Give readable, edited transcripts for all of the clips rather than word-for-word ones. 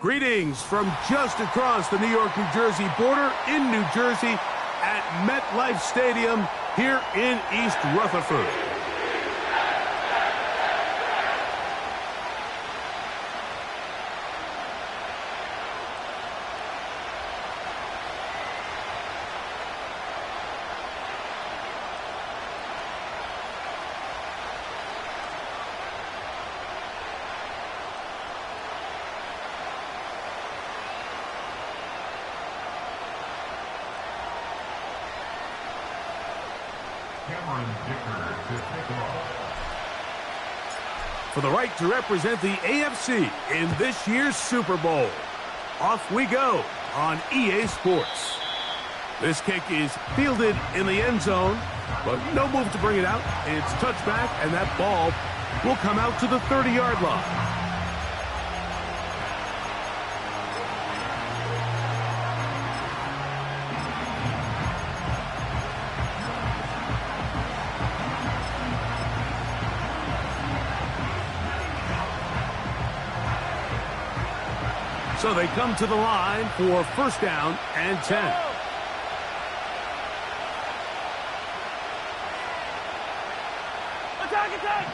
Greetings from just across the New York-New Jersey border in New Jersey at MetLife Stadium here in East Rutherford. For the right to represent the AFC in this year's Super Bowl. Off we go on EA Sports. This kick is fielded in the end zone, but no move to bring it out. It's touchback, and that ball will come out to the 30-yard line. So they come to the line for first down and 10. Attack, attack!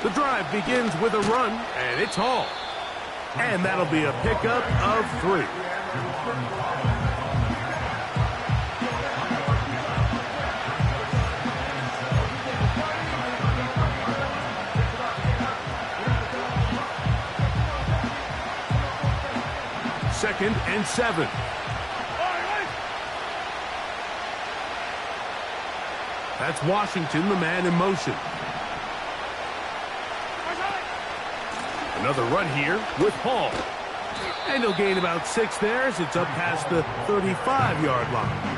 The drive begins with a run, and it's Hall. And that'll be a pickup of 3. Second and 7. That's Washington, the man in motion. Another run here with Hall. And he'll gain about 6 there as it's up past the 35-yard line.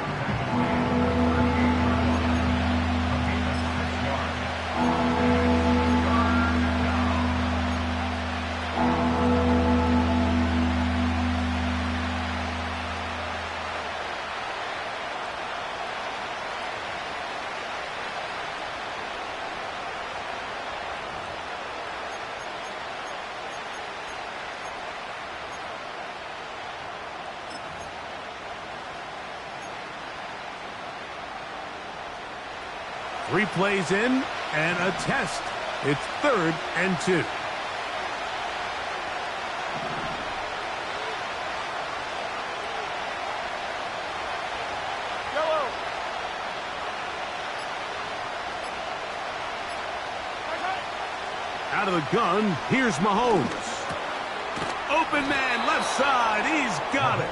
Three plays in and a test. It's 3rd and 2. Yellow. Out of the gun, here's Mahomes. Open man, left side, he's got it.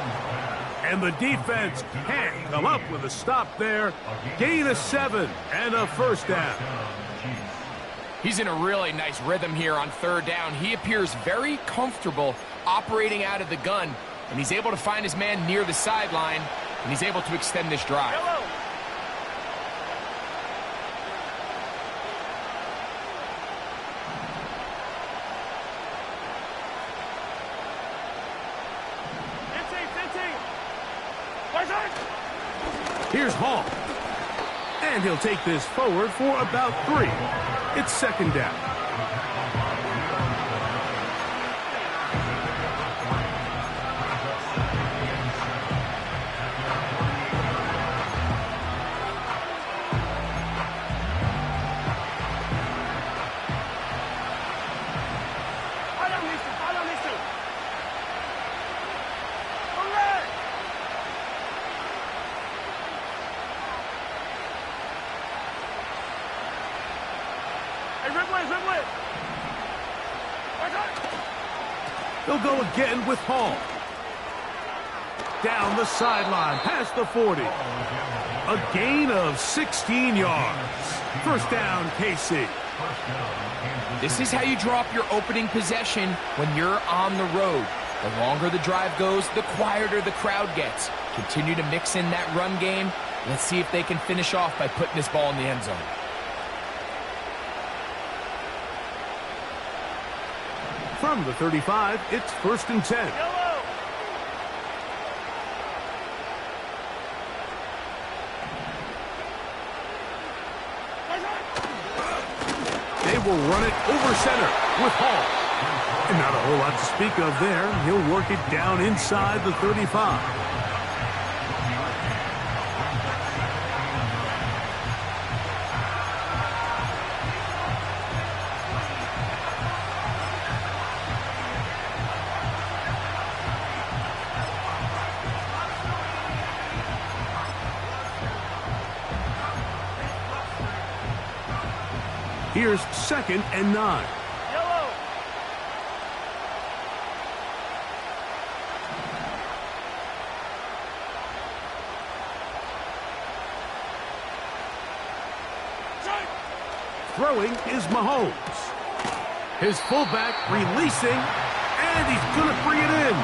And the defense can't come up with a stop there. Gain of 7 and a first down. He's in a really nice rhythm here on 3rd down. He appears very comfortable operating out of the gun, and he's able to find his man near the sideline, and he's able to extend this drive. Yellow. Here's Hall. And he'll take this forward for about 3. It's 2nd down. They'll go again with Hall. Down the sideline, past the 40. A gain of 16 yards. First down, KC. This is how you draw up your opening possession when you're on the road. The longer the drive goes, the quieter the crowd gets. Continue to mix in that run game. Let's see if they can finish off by putting this ball in the end zone. From the 35, it's 1st and 10. Yellow. They will run it over center with Hall. And not a whole lot to speak of there. He'll work it down inside the 35. Here's 2nd and 9. Yellow. Throwing is Mahomes. His fullback releasing, and he's going to bring it in.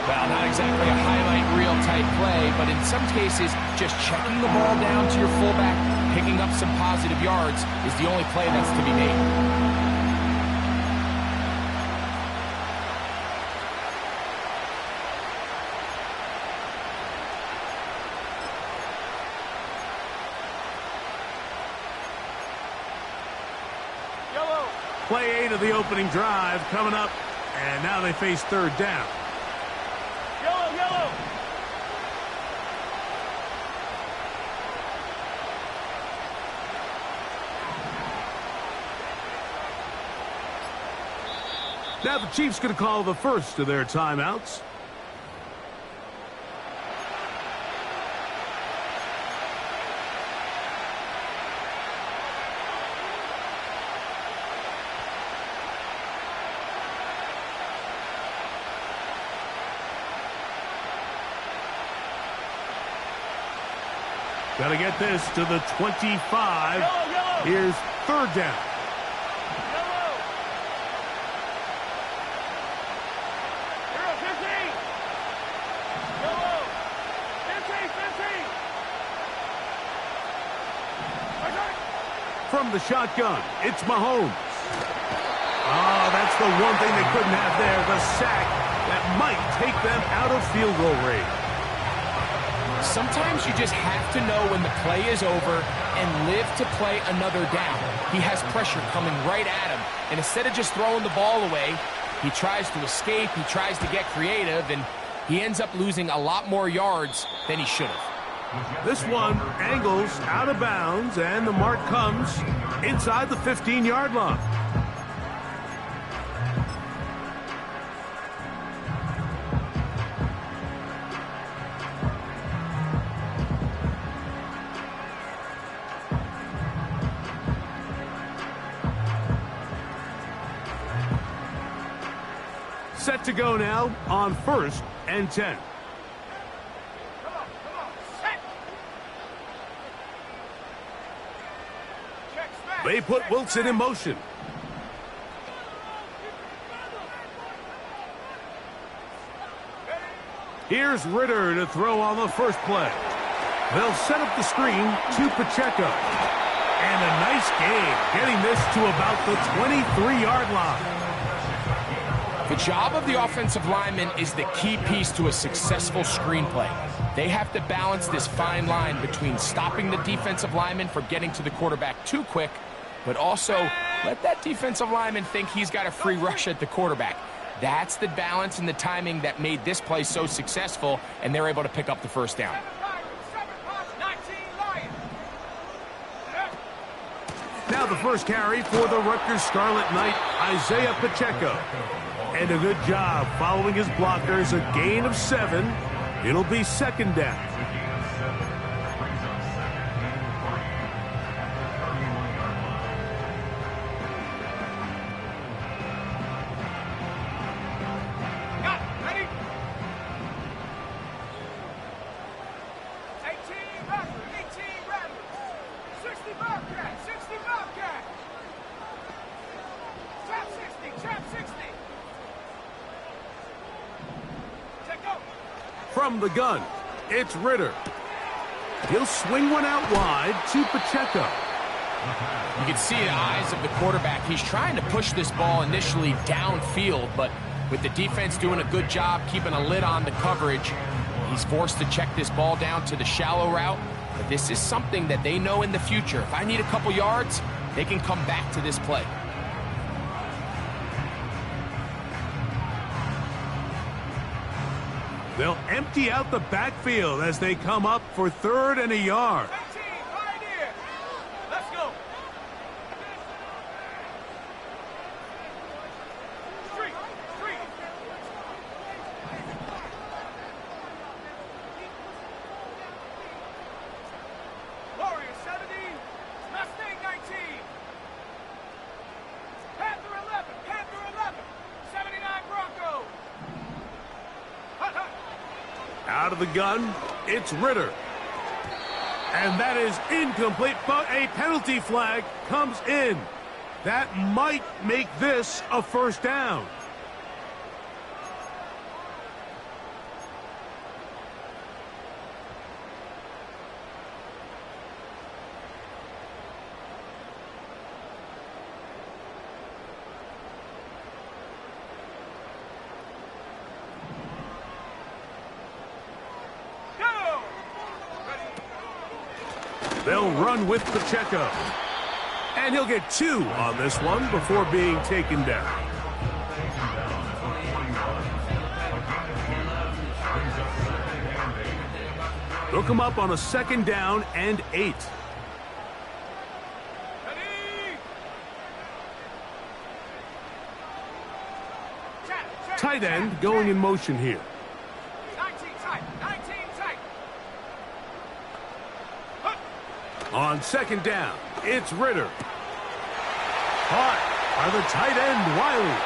Well, not exactly a highlight reel type play, but in some cases, just checking the ball down to your fullback, picking up some positive yards is the only play that's to be made. Play 8 of the opening drive coming up, and now they face 3rd down. Yellow, yellow. Now the Chiefs going to call the first of their timeouts. Got to get this to the 25. Yellow. Here's 3rd down. Yellow. You're at 15. Yellow. 15. From the shotgun, it's Mahomes. Oh, that's the one thing they couldn't have there, the sack that might take them out of field goal range. Sometimes you just have to know when the play is over and live to play another down. He has pressure coming right at him, and instead of just throwing the ball away, he tries to escape, he tries to get creative, and he ends up losing a lot more yards than he should have. This one angles out of bounds, and the mark comes inside the 15-yard line. Set to go now on 1st and 10. Come on. Set. Check, smash. They put Wilson in motion. Here's Ritter to throw on the first play. They'll set up the screen to Pacheco. And a nice game, getting this to about the 23-yard line. The job of the offensive lineman is the key piece to a successful screenplay. They have to balance this fine line between stopping the defensive lineman from getting to the quarterback too quick, but also let that defensive lineman think he's got a free rush at the quarterback. That's the balance and the timing that made this play so successful, and they're able to pick up the first down. Now the first carry for the Rutgers Scarlet Knight, Isaiah Pacheco. And a good job following his blockers, a gain of 7. It'll be 2nd down. Ready? 18 Raptors. 60 Bobcat. 60 Bobcat. Trap 60. Trap 60. From the gun, it's Ritter. He'll swing one out wide to Pacheco. You can see the eyes of the quarterback. He's trying to push this ball initially downfield, but with the defense doing a good job keeping a lid on the coverage, he's forced to check this ball down to the shallow route. But this is something that they know in the future. If I need a couple yards, they can come back to this play. They'll empty out the backfield as they come up for 3rd and a yard. 18, right here. Let's go. Street. Warrior 70, Mustang 19. Panther 11, 79 Bronco. Hut, hut. Out of the gun, it's Ritter. And that is incomplete, but a penalty flag comes in. That might make this a 1st down. They'll run with Pacheco. And he'll get 2 on this one before being taken down. They'll come up on a 2nd down and 8. Tight end going in motion here. 19 tight. On 2nd down, it's Ritter. Caught by the tight end, Wiley.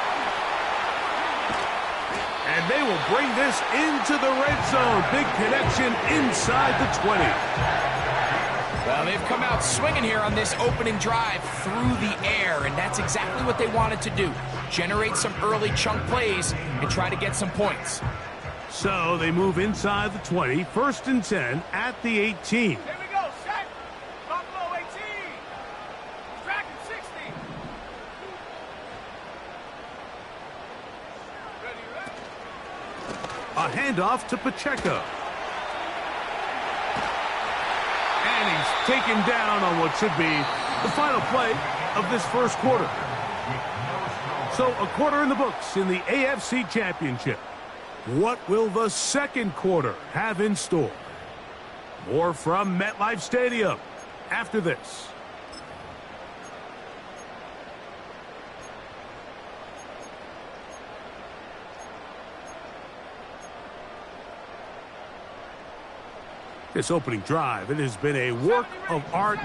And they will bring this into the red zone. Big connection inside the 20. Well, they've come out swinging here on this opening drive through the air, and that's exactly what they wanted to do. Generate some early chunk plays and try to get some points. So they move inside the 20, 1st and 10 at the 18. Here we go, set. Buffalo 18. Tracking 60. Ready. A handoff to Pacheco. And he's taken down on what should be the final play of this 1st quarter. So a quarter in the books in the AFC Championship. What will the 2nd quarter have in store? More from MetLife Stadium after this. This opening drive, it has been a work of art.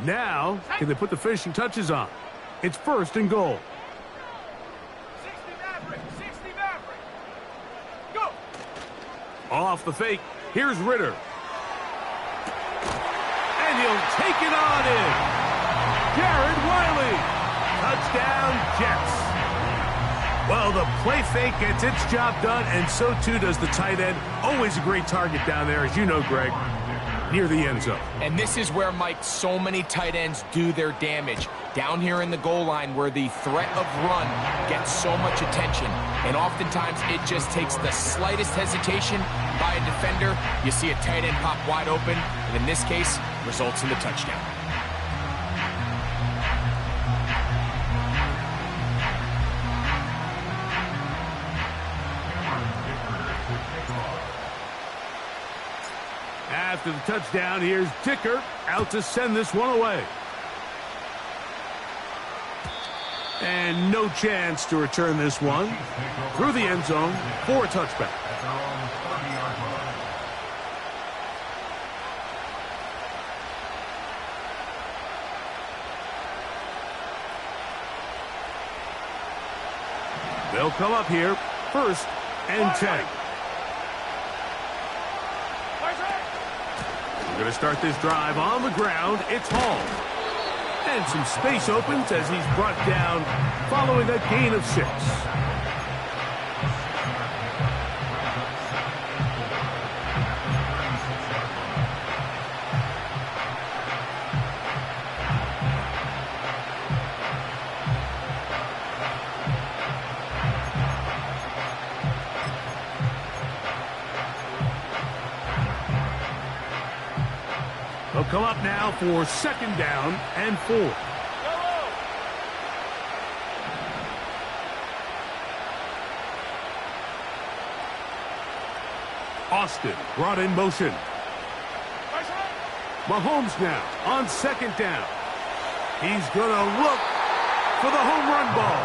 Now, can they put the finishing touches on? It's 1st and goal. 60 Maverick. Go. Off the fake, here's Ritter. And he'll take it on in. Jared Wiley. Touchdown, Jets. Well, the play fake gets its job done, and so too does the tight end. Always a great target down there, as you know, Greg, near the end zone. And this is where, Mike, so many tight ends do their damage. Down here in the goal line where the threat of run gets so much attention. And oftentimes it just takes the slightest hesitation by a defender. You see a tight end pop wide open, and in this case, results in the touchdown. After the touchdown, here's Dicker out to send this one away. And no chance to return this one through the end zone for a touchback. They'll come up here, 1st and 10. We're going to start this drive on the ground. It's Hall. And some space opens as he's brought down following a gain of 6. They'll come up now for 2nd down and 4. Austin brought in motion. Mahomes now on second down. He's going to look for the home run ball.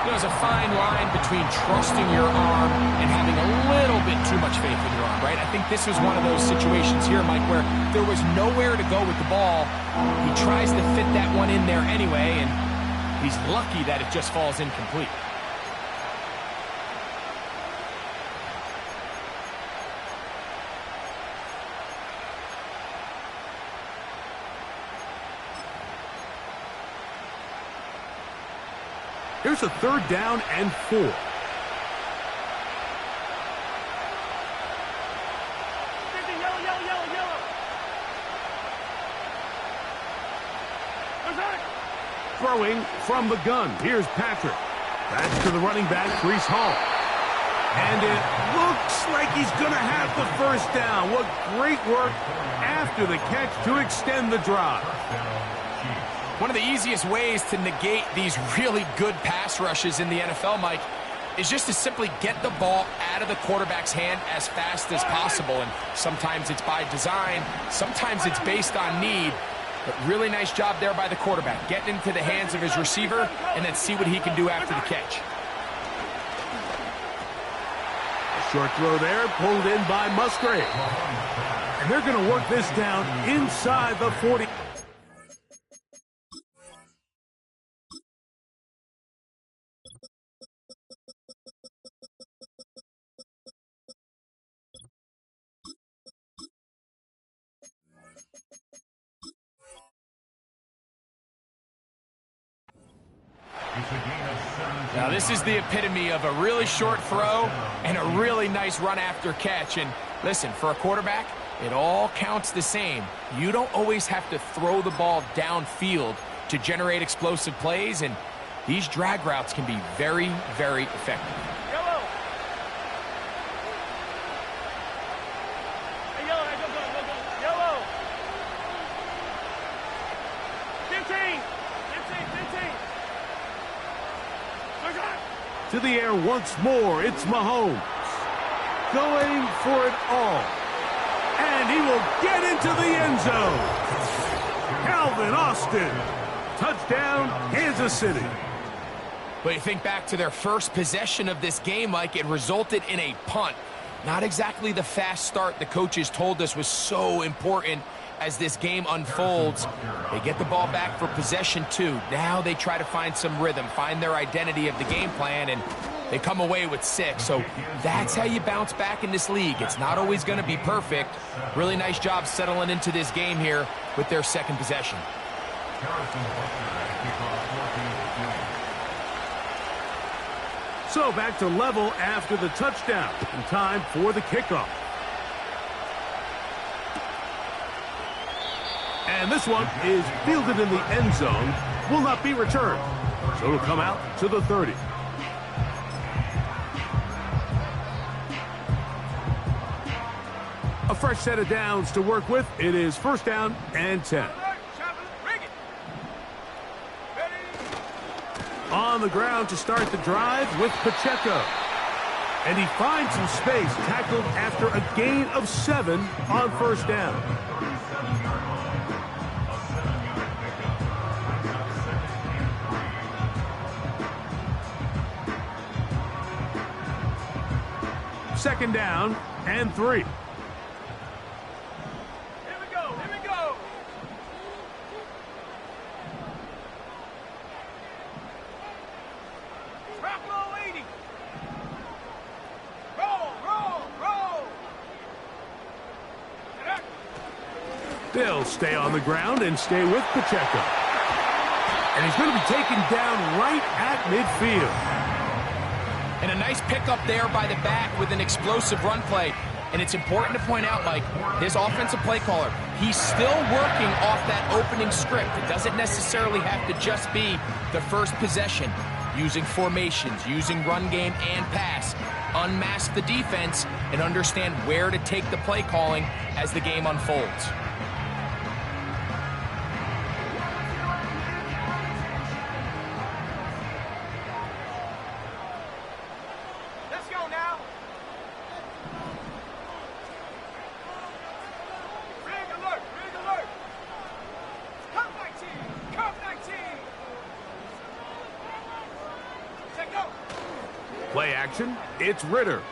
There's a fine line between trusting your arm and having a little bit too much faith in your arm, right? I think this was one of those situations here, Mike, where there was nowhere to go with the ball. He tries to fit that one in there anyway, and he's lucky that it just falls incomplete. Here's a third down and 4. Yellow, yellow, yellow, yellow. Throwing from the gun. Here's Patrick. That's to the running back, Breece Hall. And it looks like he's going to have the first down. What great work after the catch to extend the drive. One of the easiest ways to negate these really good pass rushes in the NFL, Mike, is just to simply get the ball out of the quarterback's hand as fast as possible. And sometimes it's by design, sometimes it's based on need. But really nice job there by the quarterback, getting into the hands of his receiver and then see what he can do after the catch. Short throw there, pulled in by Musgrave. And they're going to work this down inside the 40. Now this is the epitome of a really short throw and a really nice run after catch. And listen, for a quarterback, it all counts the same. You don't always have to throw the ball downfield to generate explosive plays, and these drag routes can be very, very effective. Yellow. Hey, yellow, hey, go. Yellow. 15. 15. To the air once more, it's Mahomes. Going for it all. And he will get into the end zone. Calvin Austin. Touchdown, Kansas City. But you think back to their first possession of this game, Mike, it resulted in a punt. Not exactly the fast start the coaches told us was so important as this game unfolds. They get the ball back for possession 2. Now they try to find some rhythm, find their identity of the game plan, and they come away with 6. So that's how you bounce back in this league. It's not always going to be perfect. Really nice job settling into this game here with their second possession. So back to level after the touchdown. In time for the kickoff. And this one is fielded in the end zone. Will not be returned. So it'll come out to the 30. A fresh set of downs to work with. It is first down and 10. On the ground to start the drive with Pacheco. And he finds some space, tackled after a gain of 7 on first down. Second down and 3. Here we go. Drop low 80. Roll. They'll stay on the ground and stay with Pacheco. And he's going to be taken down right at midfield. And a nice pickup there by the back with an explosive run play. And it's important to point out, Mike, his offensive play caller, he's still working off that opening script. It doesn't necessarily have to just be the first possession. Using formations, using run game and pass. Unmask the defense and understand where to take the play calling as the game unfolds. Play action. It's Ritter.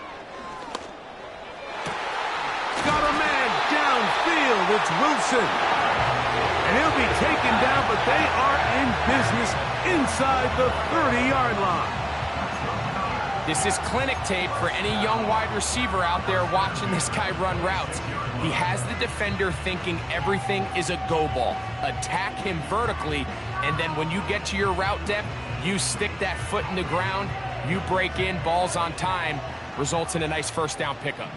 Got a man downfield. It's Wilson. And he'll be taken down, but they are in business inside the 30-yard line. This is clinic tape for any young wide receiver out there watching this guy run routes. He has the defender thinking everything is a go ball. Attack him vertically, and then when you get to your route depth, you stick that foot in the ground, you break in, balls on time, results in a nice first down pickup.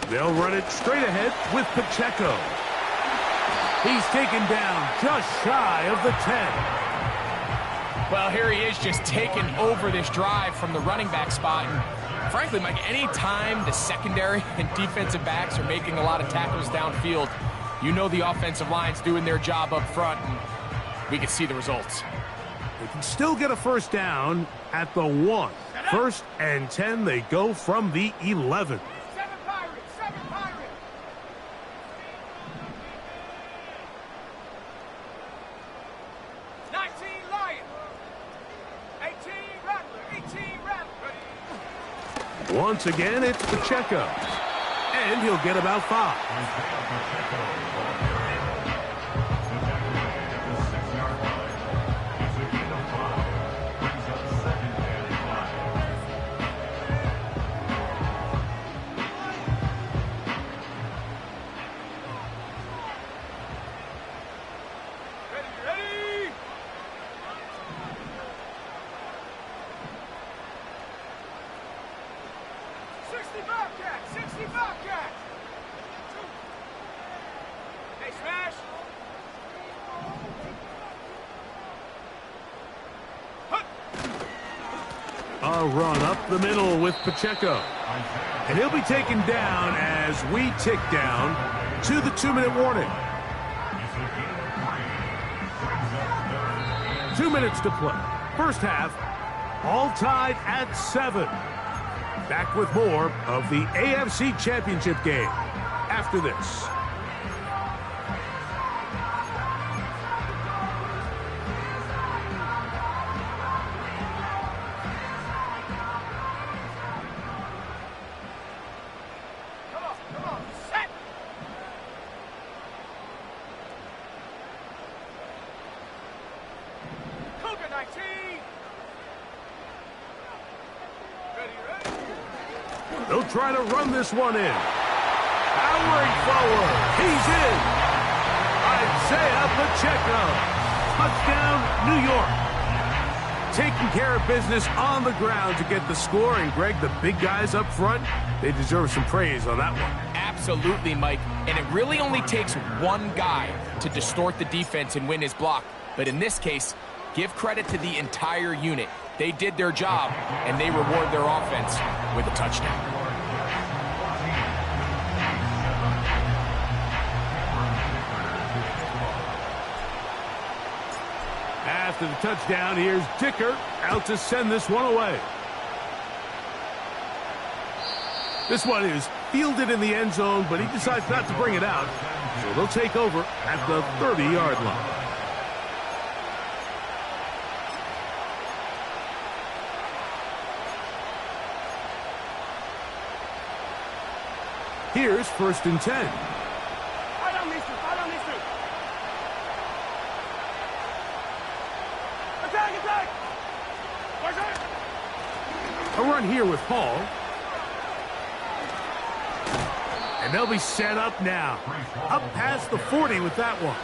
They'll run it straight ahead with Pacheco. He's taken down just shy of the 10. Well, here he is just taking over this drive from the running back spot. And frankly, Mike, any time the secondary and defensive backs are making a lot of tackles downfield, you know the offensive line's doing their job up front, and we can see the results. They can still get a first down at the 1. 1st and 10, they go from the 11. 19 Lion. 18 Rattler. 18 Rattler. Once again, it's Pacheco. And he'll get about 5. A run up the middle with Pacheco. And he'll be taken down as we tick down to the 2-minute warning. 2 minutes to play. First half, all tied at 7. Back with more of the AFC Championship game after this. They'll try to run this one in. Powering forward. He's in. Isaiah Pacheco. Touchdown, New York. Taking care of business on the ground to get the score. And, Greg, the big guys up front, they deserve some praise on that one. Absolutely, Mike. And it really only takes one guy to distort the defense and win his block. But in this case, give credit to the entire unit. They did their job, and they reward their offense with a touchdown. After the touchdown, here's Dicker out to send this one away. This one is fielded in the end zone, but he decides not to bring it out. So they'll take over at the 30-yard line. Here's 1st and 10. A run here with Hall. And they'll be set up now. Up past the 40 with that one.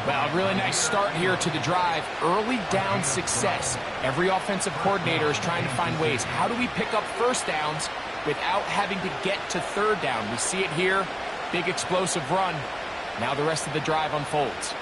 Well, a really nice start here to the drive. Early down success. Every offensive coordinator is trying to find ways. How do we pick up first downs without having to get to 3rd down? We see it here. Big explosive run. Now the rest of the drive unfolds.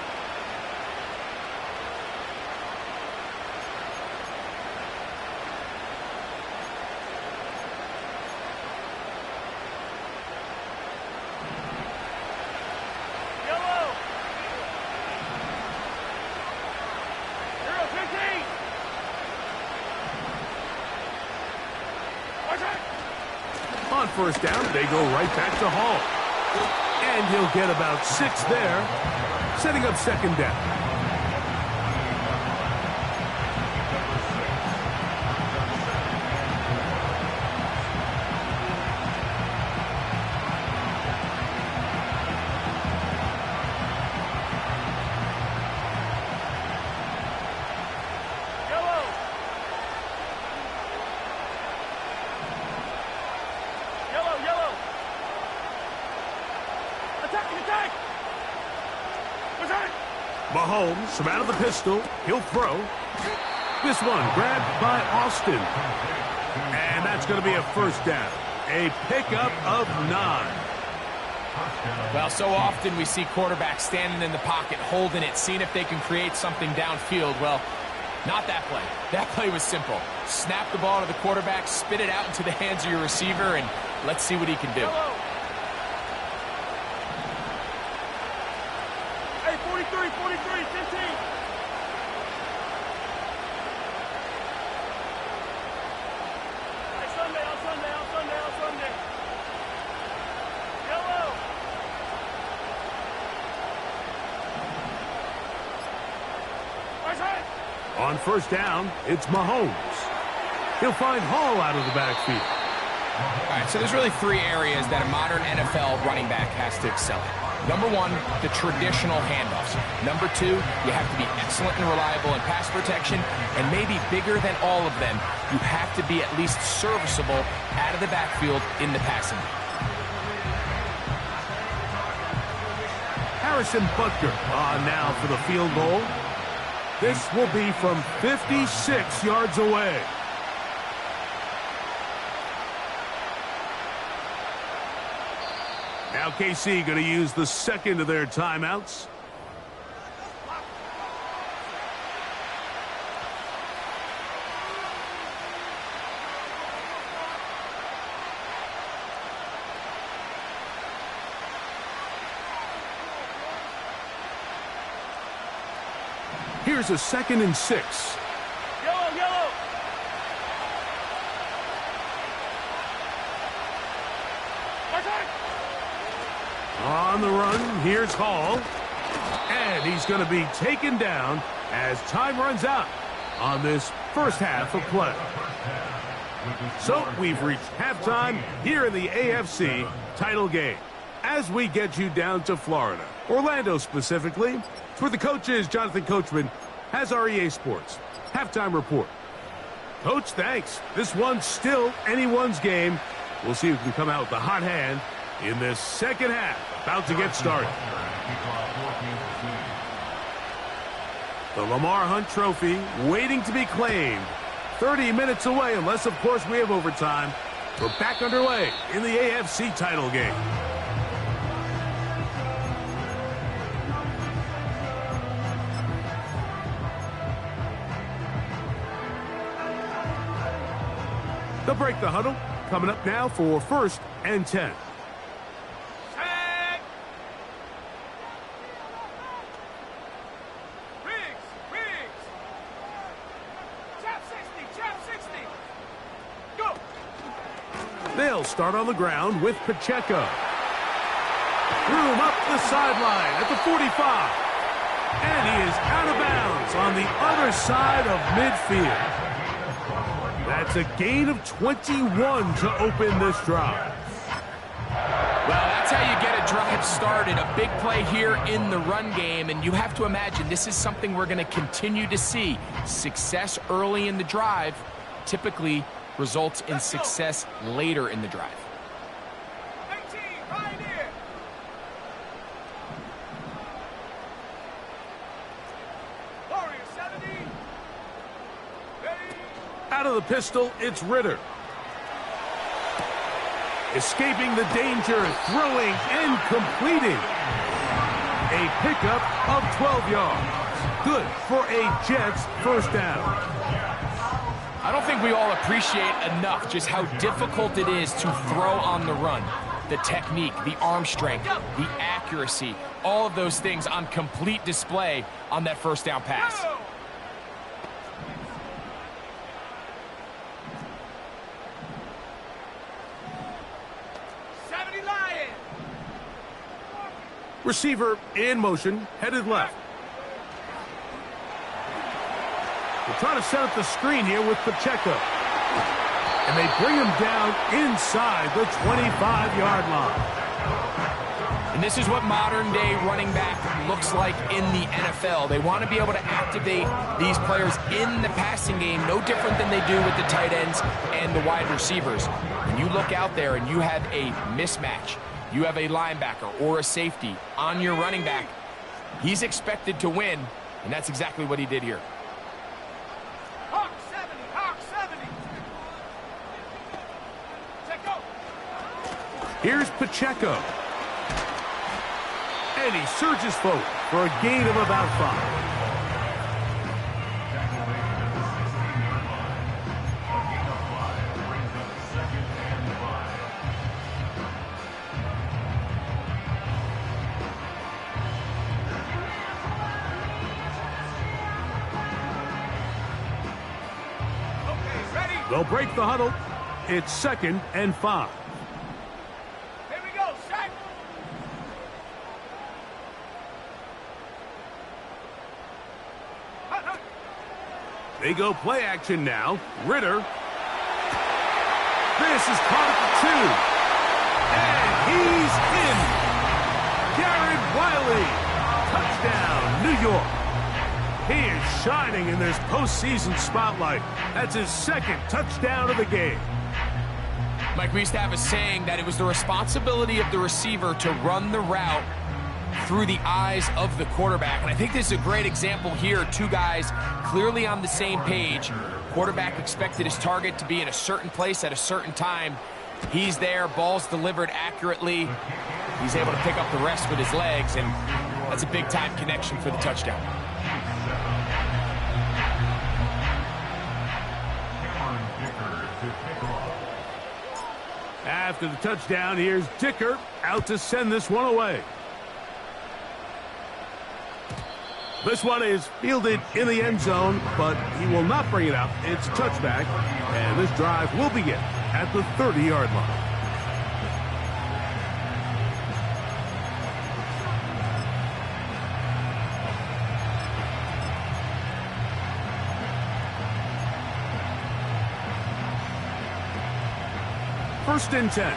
On 1st down, they go right back to Hall. And he'll get about 6 there, setting up second down. Mahomes from out of the pistol. He'll throw. This one grabbed by Austin. And that's going to be a first down. A pickup of 9. Well, so often we see quarterbacks standing in the pocket, holding it, seeing if they can create something downfield. Well, not that play. That play was simple. Snap the ball to the quarterback, spit it out into the hands of your receiver, and let's see what he can do. Hey, 43, 15. Hey, Sunday. Yellow. Right side. On first down, it's Mahomes. He'll find Hall out of the backfield. All right, so there's really 3 areas that a modern NFL running back has to excel at. Number 1, the traditional handoffs. Number 2, you have to be excellent and reliable in pass protection. And maybe bigger than all of them, you have to be at least serviceable out of the backfield in the passing game. Harrison Butker on now for the field goal. This will be from 56 yards away. Now KC going to use the second of their timeouts. Here's a 2nd and 6. Yellow. Right side. On the run, here's Hall. And he's going to be taken down as time runs out on this first half of play. So we've reached halftime here in the AFC title game. As we get you down to Florida, Orlando specifically, for the coaches, Jonathan Coachman has our EA Sports halftime report. Coach, thanks. This one's still anyone's game. We'll see who can come out with the hot hand in this second half. About to get started. The Lamar Hunt Trophy waiting to be claimed. 30 minutes away, unless, of course, we have overtime. We're back underway in the AFC title game. They'll break the huddle. Coming up now for 1st and 10. Tag. Riggs. Chap 60. Go. They'll start on the ground with Pacheco. Room up the sideline at the 45. And he is out of bounds on the other side of midfield. That's a gain of 21 to open this drive. Well, that's how you get a drive started. A big play here in the run game, and you have to imagine this is something we're going to continue to see. Success early in the drive typically results in success later in the drive. 18, right here. Warrior 70. Ready. Out of the pistol, it's Ritter. Escaping the danger, throwing and completing. A pickup of 12 yards. Good for a Jets first down. I don't think we all appreciate enough just how difficult it is to throw on the run. The technique, the arm strength, the accuracy, all of those things on complete display on that first down pass. Go. Receiver in motion, headed left. They're trying to set up the screen here with Pacheco. And they bring him down inside the 25-yard line. And this is what modern-day running back looks like in the NFL. They want to be able to activate these players in the passing game, no different than they do with the tight ends and the wide receivers. When you look out there and you have a mismatch, you have a linebacker or a safety on your running back, he's expected to win, and that's exactly what he did here. Hawk 70, Hawk 70. Pacheco. Here's Pacheco. And he surges forward for a gain of about 5. Okay, ready. They'll break the huddle. It's 2nd and 5. Here we go, set. They go play action now. Ritter. This is caught at the 2. And he's in. Garrett Wiley. Touchdown, New York. He is shining in this postseason spotlight. That's his 2nd touchdown of the game. Mike, we used to have a saying that it was the responsibility of the receiver to run the route through the eyes of the quarterback. And I think this is a great example here. Two guys clearly on the same page. Quarterback expected his target to be in a certain place at a certain time. He's there, ball's delivered accurately. He's able to pick up the rest with his legs, and that's a big-time connection for the touchdown. After the touchdown, here's Dicker out to send this one away. This one is fielded in the end zone, but he will not bring it out. It's a touchback, and this drive will begin at the 30-yard line. First and 10.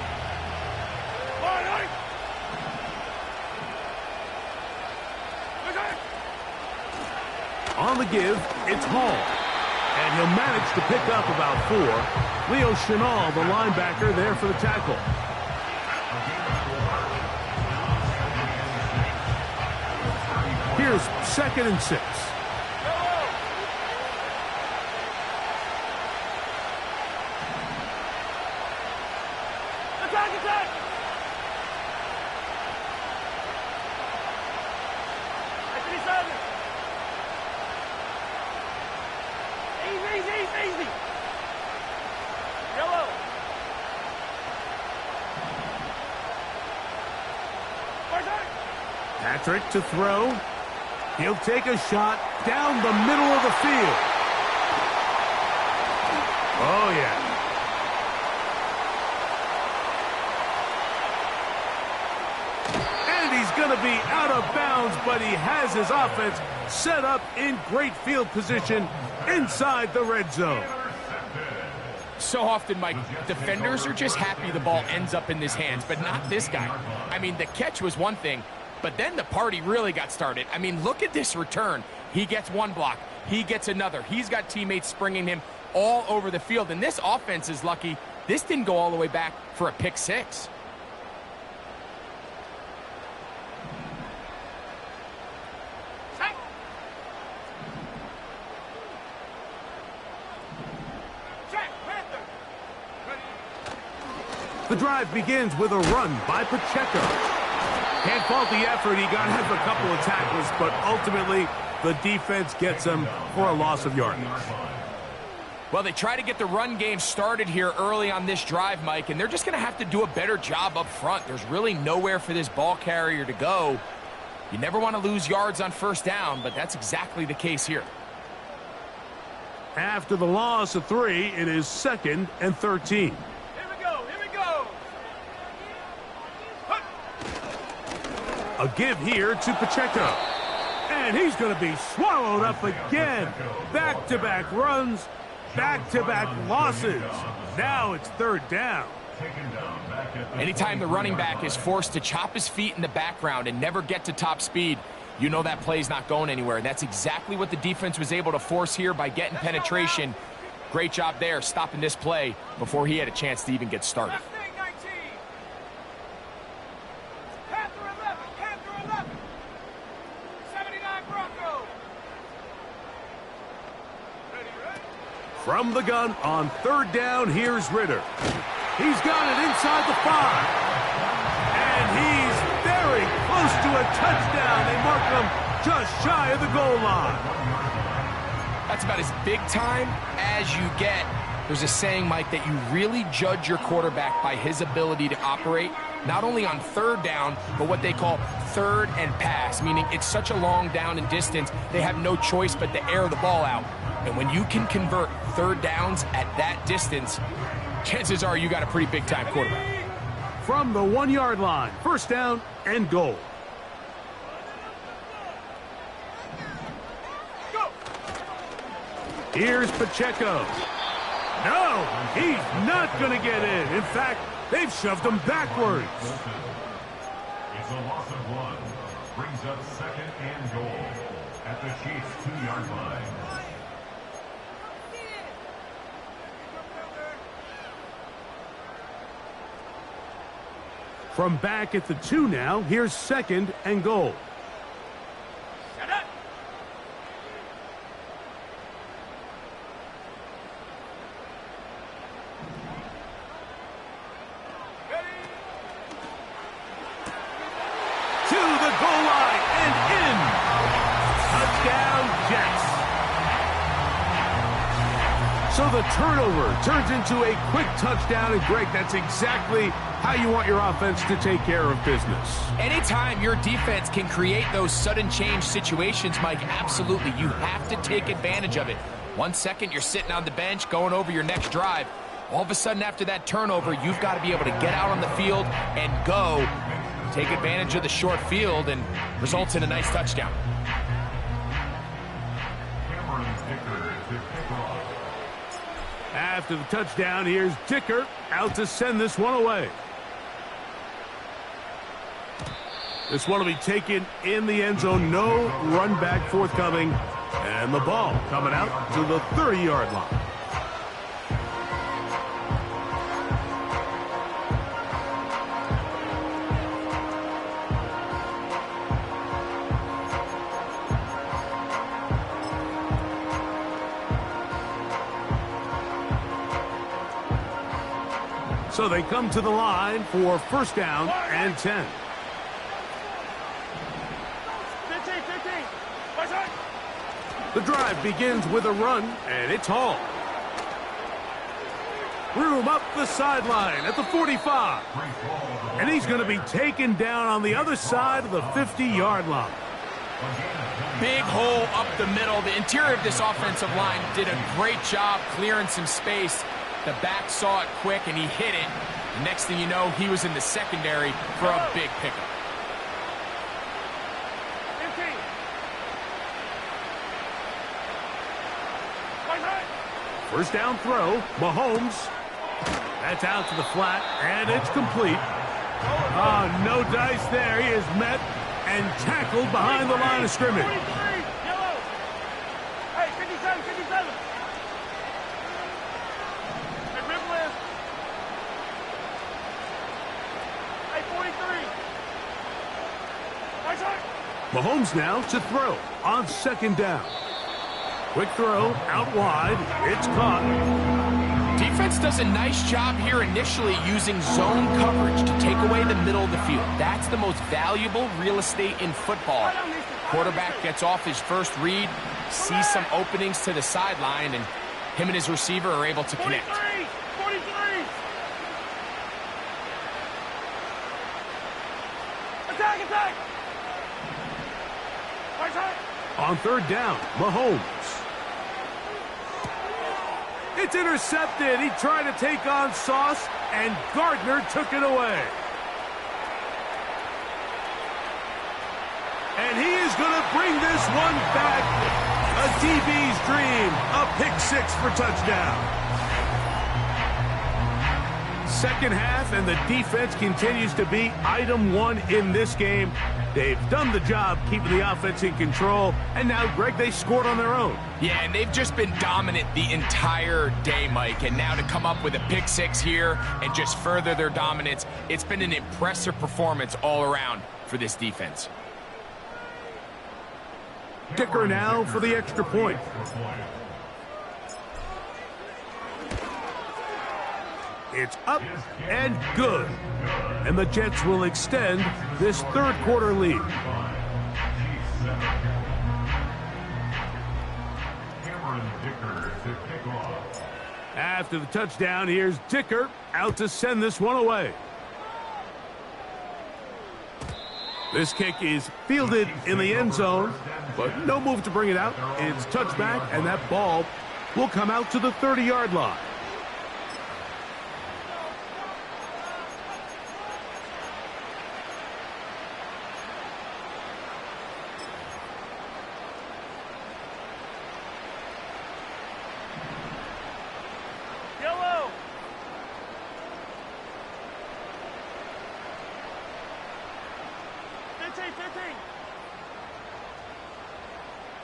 On the give, it's Hall. And he'll manage to pick up about 4. Leo Chenal, the linebacker, there for the tackle. Here's 2nd and 6. Attack! Easy. Yellow. Patrick to throw. He'll take a shot down the middle of the field. Oh, yeah. And he's going to be out of bounds, but he has his offense set up in great field position inside the red zone. So often, Mike, defenders are just happy the ball ends up in his hands, but not this guy. I mean, the catch was one thing, but then the party really got started. I mean, look at this return. He gets one block. He gets another. He's got teammates springing him all over the field, and this offense is lucky this didn't go all the way back for a pick 6. The drive begins with a run by Pacheco. Can't fault the effort. He got hit for a couple of tackles, but ultimately the defense gets him for a loss of yardage. Well, they try to get the run game started here early on this drive, Mike, and they're just going to have to do a better job up front. There's really nowhere for this ball carrier to go. You never want to lose yards on first down, but that's exactly the case here. After the loss of 3, it is 2nd and 13. Here we go. A give here to Pacheco. And he's going to be swallowed up again. Back-to-back runs, back-to-back losses. Now it's third down. Anytime the running back is forced to chop his feet in the background and never get to top speed, you know that play's not going anywhere. That's exactly what the defense was able to force here by getting penetration. Great job there, stopping this play before he had a chance to even get started. From the gun on third down, here's Ritter. He's got it inside the 5. And he's very close to a touchdown. They mark him just shy of the goal line. That's about as big time as you get. There's a saying, Mike, that you really judge your quarterback by his ability to operate, not only on third down, but what they call third and pass, meaning it's such a long down and distance, they have no choice but to air the ball out. And when you can convert third downs at that distance, chances are you got a pretty big-time quarterback. From the 1-yard line, first down and goal. Here's Pacheco. No, he's not going to get in. In fact, they've shoved him backwards. It's a loss of 1. Brings up second and goal at the Chiefs' 2-yard line. From back at the 2 now, here's second and goal. To the goal line and in. Touchdown, Jets. So the turnover turns into a quick touchdown, and Greg, that's exactly how you want your offense to take care of business. Anytime your defense can create those sudden change situations, Mike, absolutely, you have to take advantage of it. 1 second, you're sitting on the bench going over your next drive. All of a sudden, after that turnover, you've got to be able to get out on the field and go. Take advantage of the short field and results in a nice touchdown. After the touchdown, here's Dicker out to send this one away. This one will be taken in the end zone. No run back forthcoming. And the ball coming out to the 30-yard line. So they come to the line for first down and 10. 15. The drive begins with a run, and it's Hall. Room up the sideline at the 45. And he's going to be taken down on the other side of the 50-yard line. Big hole up the middle. The interior of this offensive line did a great job clearing some space. The back saw it quick, and he hit it. The next thing you know, he was in the secondary for a big pickup. 15. First down throw, Mahomes. That's out to the flat, and it's complete. Oh, no dice there. He is met and tackled behind the line of scrimmage. 43, yellow. Hey, 57. Hey, rip list. Hey, 43. Right side. Mahomes now to throw on second down. Quick throw out wide. It's caught. Defense does a nice job here initially using zone coverage to take away the middle of the field. That's the most valuable real estate in football. Quarterback gets off his first read, sees some openings to the sideline, and him and his receiver are able to connect. 43. Attack. Right side. On third down, Mahomes. It's intercepted. He tried to take on Sauce, and Gardner took it away. one back. A DB's dream. A pick six for touchdown. Second half, and the defense continues to be item one in this game. They've done the job keeping the offense in control, and now, Greg, they scored on their own. Yeah, and they've just been dominant the entire day, Mike, and now to come up with a pick six here and just further their dominance, it's been an impressive performance all around for this defense. Dicker now for the extra point. It's up and good. And the Jets will extend this third quarter lead. After the touchdown, here's Dicker out to send this one away. This kick is fielded in the end zone, but no move to bring it out. It's touchback, and that ball will come out to the 30-yard line. Yellow.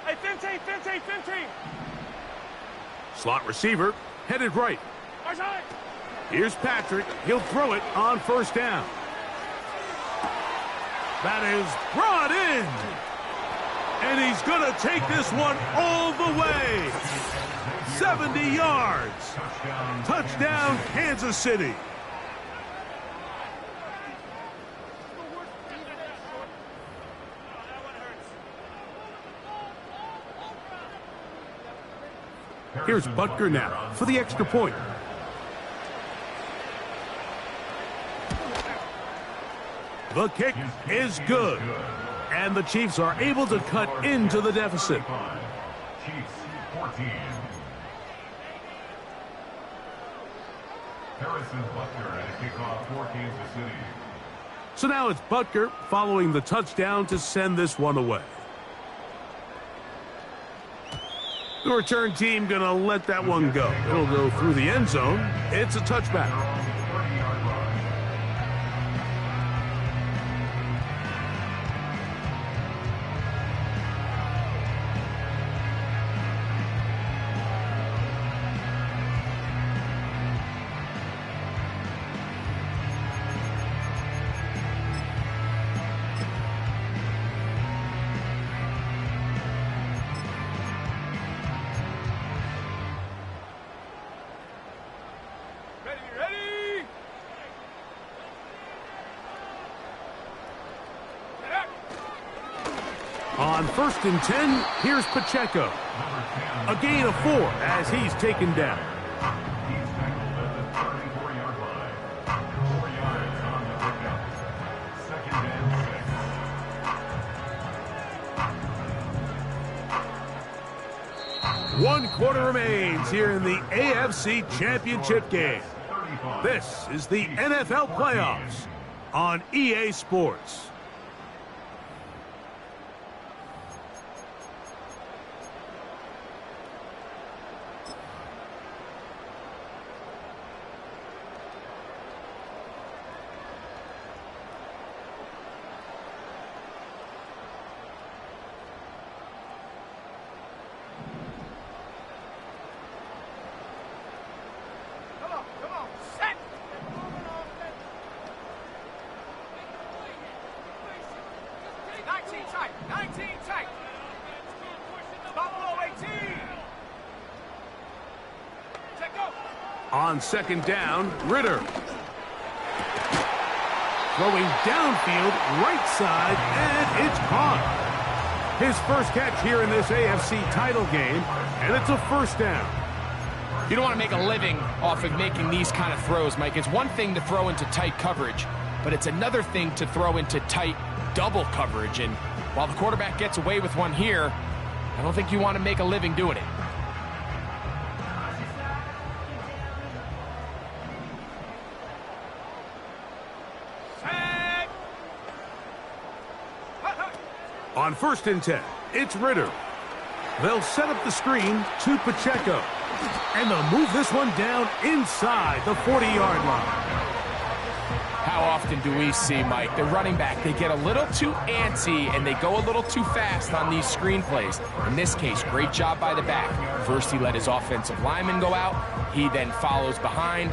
Hey, 15. Slot receiver headed right. Outside. Here's Patrick. He'll throw it on first down. That is brought in. And he's going to take this one all the way. 70 yards. Touchdown, Kansas City. Here's Butker now for the extra point. The kick is good. And the Chiefs are able to cut into the deficit. Chiefs 14. Harrison Butker at a kickoff for Kansas City. So now it's Butker following the touchdown to send this one away. The return team going to let that one go. It'll go through the end zone. It's a touchback. Ready. On 1st and 10, here's Pacheco. A gain of 4 as he's taken down. He's tackled at the 34-yard line. 4 yards on the pickup. 2nd and 6. 1 quarter remains here in the AFC Championship game. This is the NFL playoffs on EA Sports. Come on. Set. 19 tight. Buffalo 18. Check go. On 2nd down, Ritter. Throwing downfield, right side, and it's caught. His first catch here in this AFC title game, and it's a 1st down. You don't want to make a living off of making these kind of throws, Mike. It's one thing to throw into tight coverage, but it's another thing to throw into tight double coverage. And while the quarterback gets away with one here, I don't think you want to make a living doing it. Set. On 1st and 10, It's Ritter. They'll set up the screen to Pacheco. And they'll move this one down inside the 40-yard line. How often do we see, Mike, the running back, they get a little too antsy and they go a little too fast on these screen plays. In this case, great job by the back. First, he let his offensive lineman go out. He then follows behind.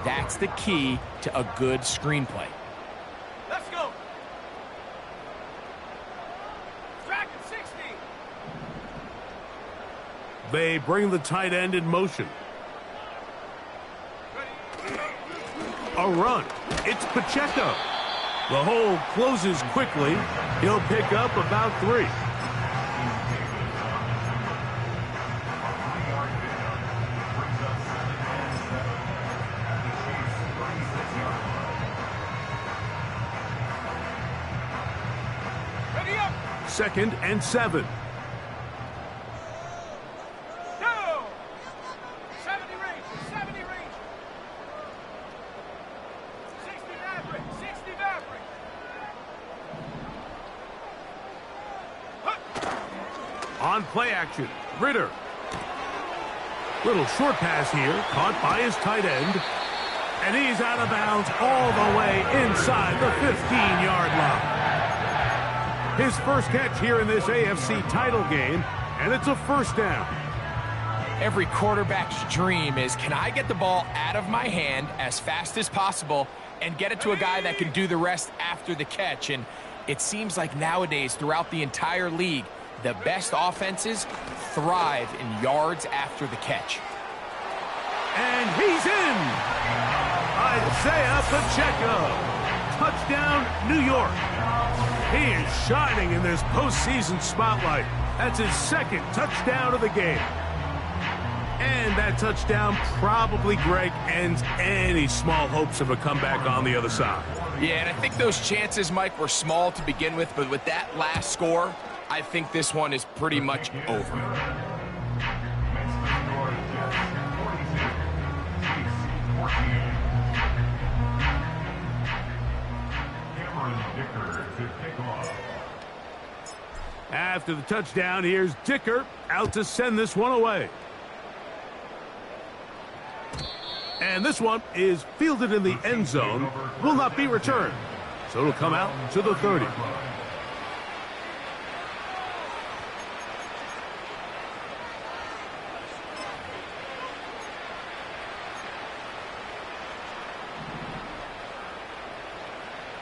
That's the key to a good screenplay. Let's go. Tracking 60. They bring the tight end in motion. A run. It's Pacheco. The hole closes quickly. He'll pick up about 3. Ready up. 2nd and 7. Go. 70 range. 70 range. 60 Maverick. 60 Maverick. On play action, Ritter. Little short pass here, caught by his tight end. And he's out of bounds all the way inside the 15-yard line. His first catch here in this AFC title game, and it's a first down. Every quarterback's dream is, can I get the ball out of my hand as fast as possible and get it to a guy that can do the rest after the catch? And it seems like nowadays, throughout the entire league, the best offenses thrive in yards after the catch. And he's in! Isaiah Pacheco. Touchdown, New York. He is shining in this postseason spotlight. That's his 2nd touchdown of the game. And that touchdown probably, Greg, ends any small hopes of a comeback on the other side. Yeah, and I think those chances, Mike, were small to begin with, but with that last score, I think this one is pretty much over. After the touchdown, here's Dicker out to send this one away. And this one is fielded in the end zone, will not be returned. So it'll come out to the 30.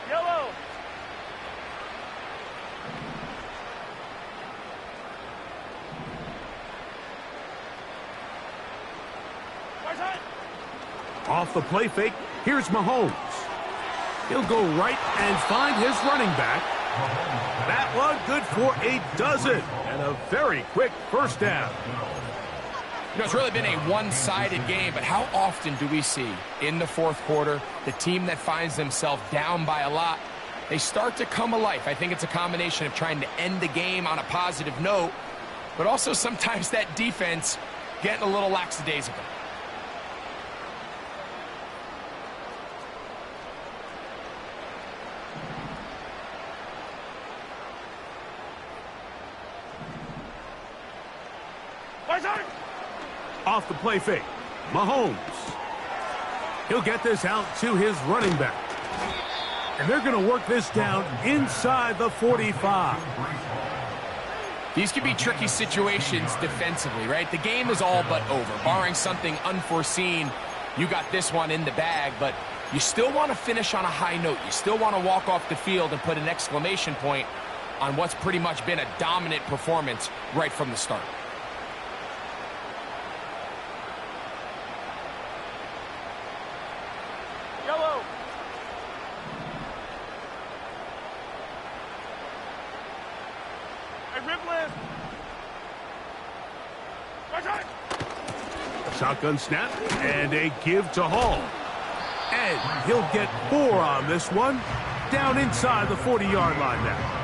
Yellow. Off the play fake, here's Mahomes. He'll go right and find his running back. That one good for a dozen and a very quick first down. You know, it's really been a one-sided game, but how often do we see in the fourth quarter the team that finds themselves down by a lot, they start to come alive? I think it's a combination of trying to end the game on a positive note, but also sometimes that defense getting a little lackadaisical. Off the play fake, Mahomes. He'll get this out to his running back. And they're going to work this down inside the 45. These can be tricky situations defensively, right? The game is all but over. Barring something unforeseen, you got this one in the bag, but you still want to finish on a high note. You still want to walk off the field and put an exclamation point on what's pretty much been a dominant performance right from the start. Yellow. A rib lift. Shotgun snap and a give to Hall. And he'll get 4 on this one. Down inside the 40-yard line now.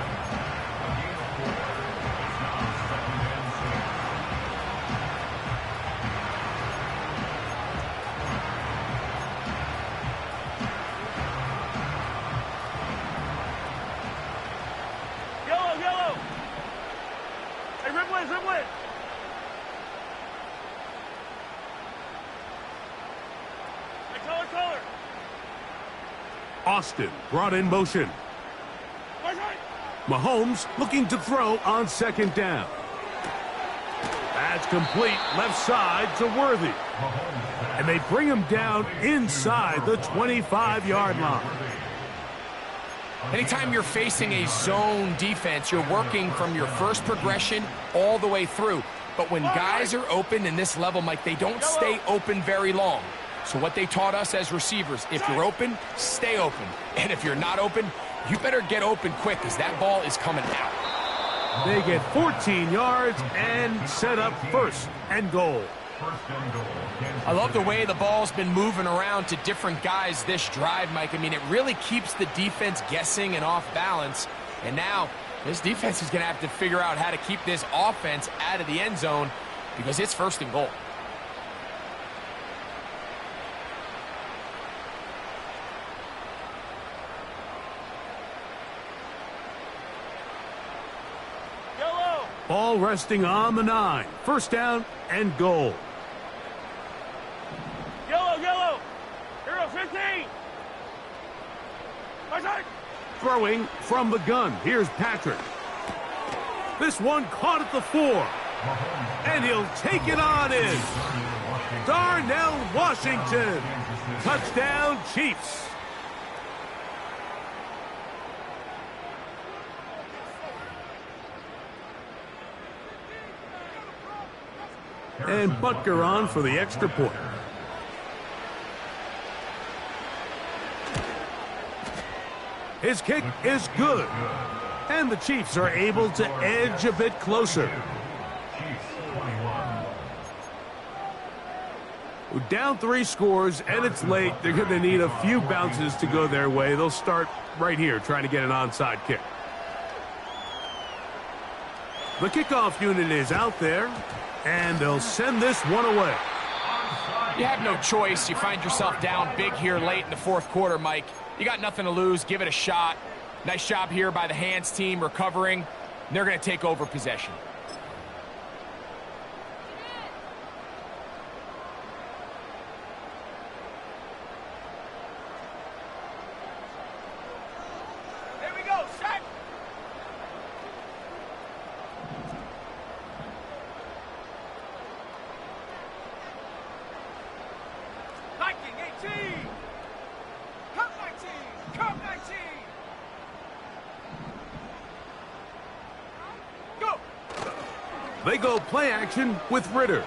Austin brought in motion. Mahomes looking to throw on second down. That's complete left side to Worthy. And they bring him down inside the 25-yard line. Anytime you're facing a zone defense, you're working from your first progression all the way through. But when guys are open in this level, Mike, they don't stay open very long. So what they taught us as receivers, if you're open, stay open. And if you're not open, you better get open quick because that ball is coming out. They get 14 yards and set up first and goal. I love the way the ball's been moving around to different guys this drive, Mike. I mean, it really keeps the defense guessing and off balance. And now this defense is going to have to figure out how to keep this offense out of the end zone because it's first and goal. Ball resting on the 9. First down and goal. Yellow. Hero 15. Throwing from the gun. Here's Patrick. This one caught at the 4. And he'll take it on in. Darnell Washington. Touchdown, Chiefs. And Butker on for the extra point. His kick is good. And the Chiefs are able to edge a bit closer. Down 3 scores, and it's late. They're going to need a few bounces to go their way. They'll start right here trying to get an onside kick. The kickoff unit is out there. And they'll send this one away. You have no choice. You find yourself down big here late in the fourth quarter, Mike. You got nothing to lose. Give it a shot. Nice job here by the hands team recovering. They're going to take over possession. Here we go. Set. They go play action with Ritter.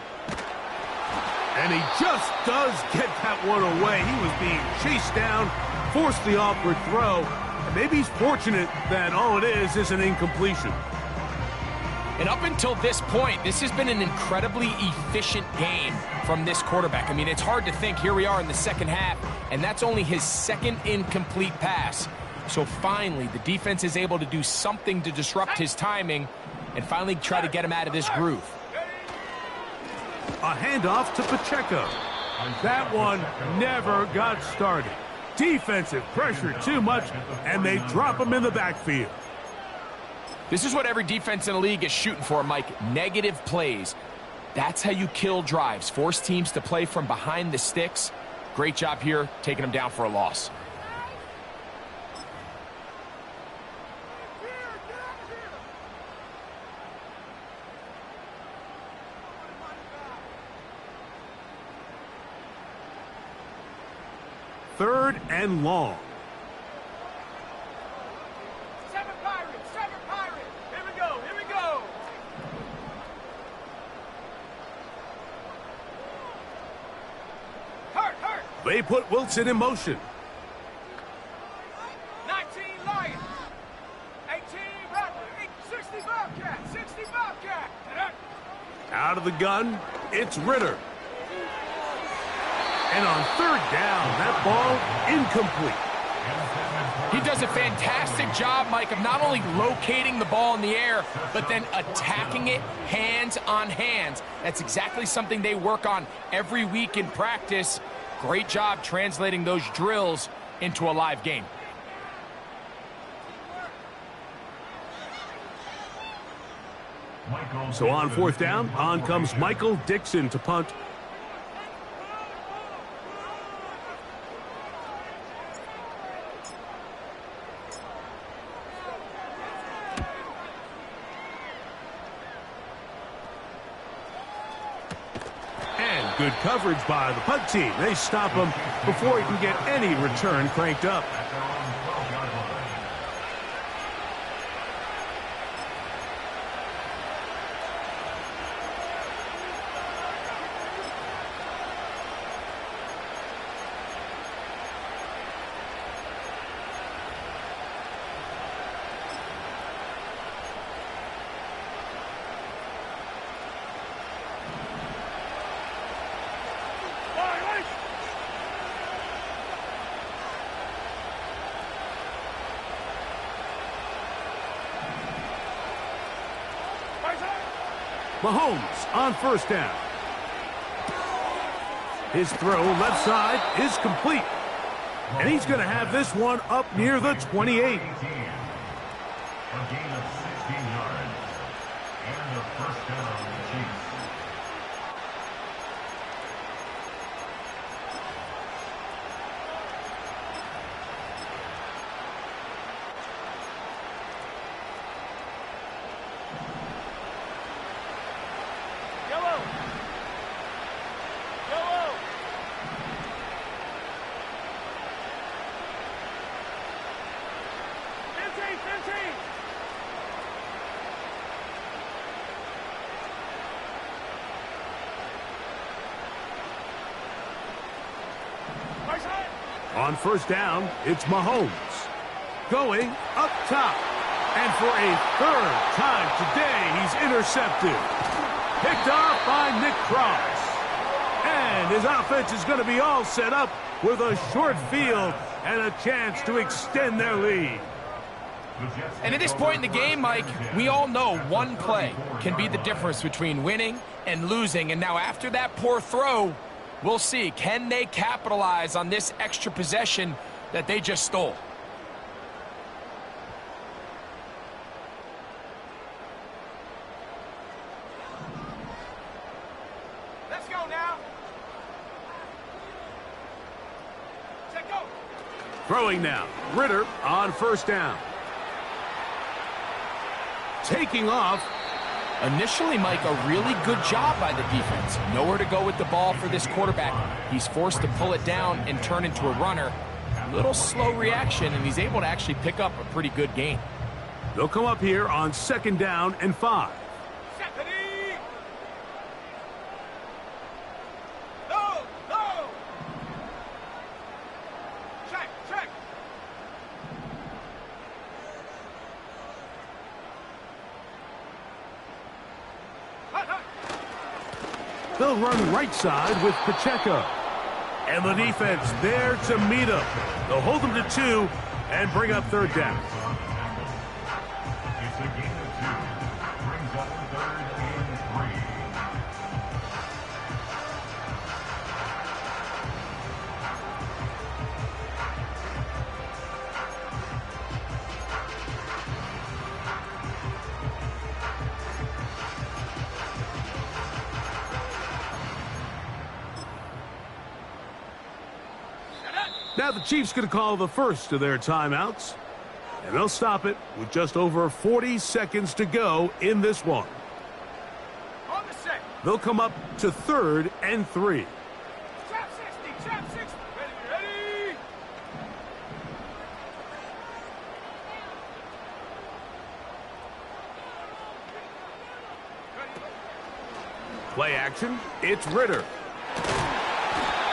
And he just does get that one away. He was being chased down, forced the awkward throw. And maybe he's fortunate that all it is an incompletion. And up until this point, this has been an incredibly efficient game from this quarterback. I mean, it's hard to think. Here we are in the second half, and that's only his second incomplete pass. So finally, the defense is able to do something to disrupt his timing and finally try to get him out of this groove. A handoff to Pacheco. That one never got started. Defensive pressure too much, and they drop him in the backfield. This is what every defense in the league is shooting for, Mike. Negative plays. That's how you kill drives. Force teams to play from behind the sticks. Great job here, taking them down for a loss. Third and long. Seven Pirates. Here we go. Hurt. They put Wilson in motion. 19 Lions. 18 Rattler. 60 Bobcat. Out of the gun, it's Ritter. And on third down, that ball incomplete. He does a fantastic job, Mike, of not only locating the ball in the air, but then attacking it hands on hands. That's exactly something they work on every week in practice. Great job translating those drills into a live game. So on fourth down, on comes Michael Dixon to punt. Good coverage by the punt team. They stop him before he can get any return cranked up. At their own 12-yard line. Mahomes on first down. His throw left side is complete. And he's going to have this one up near the 28. A gain of 16 yards. And a first down on the Chiefs. Yellow. Yellow. 15. Right side. On first down, it's Mahomes. Going up top. And for a third time today, he's intercepted. Picked off by Nick Cross. And his offense is going to be all set up with a short field and a chance to extend their lead. And at this point in the game, Mike, we all know one play can be the difference between winning and losing. And now after that poor throw, we'll see, can they capitalize on this extra possession that they just stole? Let's go now. Set go. Throwing now. Ritter on first down. Taking off. Initially, Mike, a really good job by the defense. Nowhere to go with the ball for this quarterback. He's forced to pull it down and turn into a runner. A little slow reaction, and he's able to actually pick up a pretty good gain. They'll come up here on second down and 5. Ready. No. Check. Hut. They'll run right side with Pacheco. And the defense there to meet him. They'll hold them to 2 and bring up third down. It's a gain of 2. Brings up third and 3. Now the Chiefs going to call the first of their timeouts. And they'll stop it with just over 40 seconds to go in this one. On the set. They'll come up to third and 3. Trap 60. Ready. Play action. It's Ritter.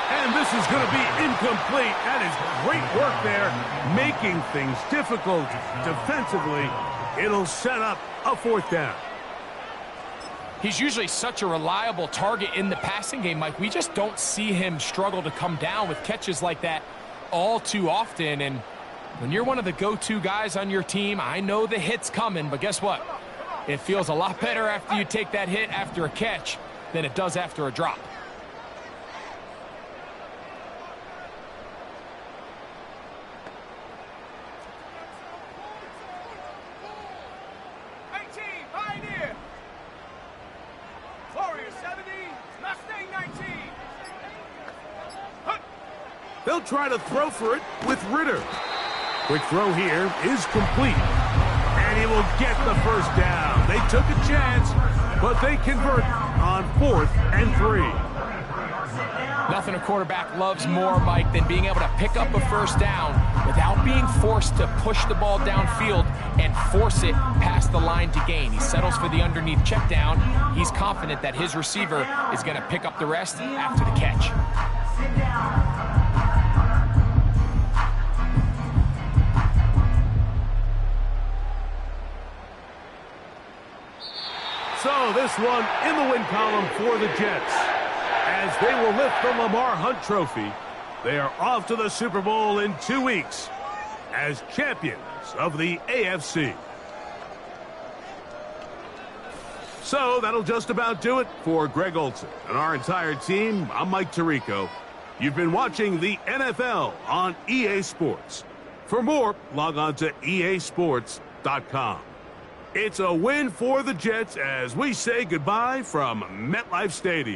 And this is going to be incomplete. That is great work there, making things difficult defensively. It'll set up a fourth down. He's usually such a reliable target in the passing game, Mike. We just don't see him struggle to come down with catches like that all too often. And when you're one of the go-to guys on your team, I know the hit's coming, but guess what? It feels a lot better after you take that hit after a catch than it does after a drop. Pioneer. Warrior 70. Mustang 19. Hut. They'll try to throw for it with Ritter. Quick throw here is complete. And he will get the first down. They took a chance, but they convert on 4th and 3. Nothing a quarterback loves more, Mike, than being able to pick up a first down without being forced to push the ball downfield and force it past the line to gain. He settles for the underneath check down. He's confident that his receiver is going to pick up the rest after the catch. So this one in the win column for the Jets. As they will lift the Lamar Hunt Trophy, they are off to the Super Bowl in 2 weeks as champions of the AFC. So that'll just about do it for Greg Olsen and our entire team. I'm Mike Tirico. You've been watching the NFL on EA Sports. For more, log on to easports.com. It's a win for the Jets as we say goodbye from MetLife Stadium.